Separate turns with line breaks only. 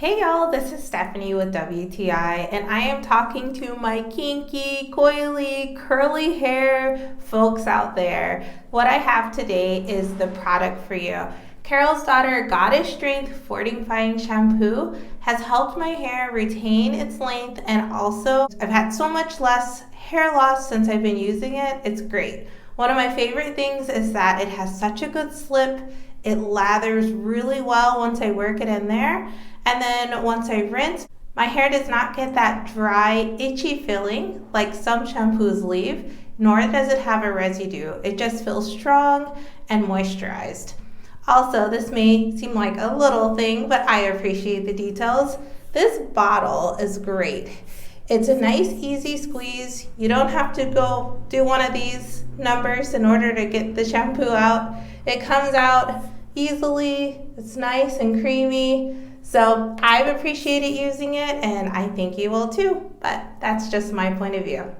Hey y'all, this is Stephanie with WTI, and I am talking to my kinky, coily, curly hair folks out there. What I have today is the product for you. Carol's Daughter Goddess Strength Fortifying Shampoo has helped my hair retain its length, and also I've had so much less hair loss since I've been using it. It's great. One of my favorite things is that it has such a good slip. It lathers really well once I work it in there. And then once I rinse, my hair does not get that dry, itchy feeling like some shampoos leave, nor does it have a residue. It just feels strong and moisturized. Also, this may seem like a little thing, but I appreciate the details. This bottle is great. It's a nice, easy squeeze. You don't have to go do one of these numbers in order to get the shampoo out. It comes out easily. It's nice and creamy. So I've appreciated using it, and I think you will too, but that's just my point of view.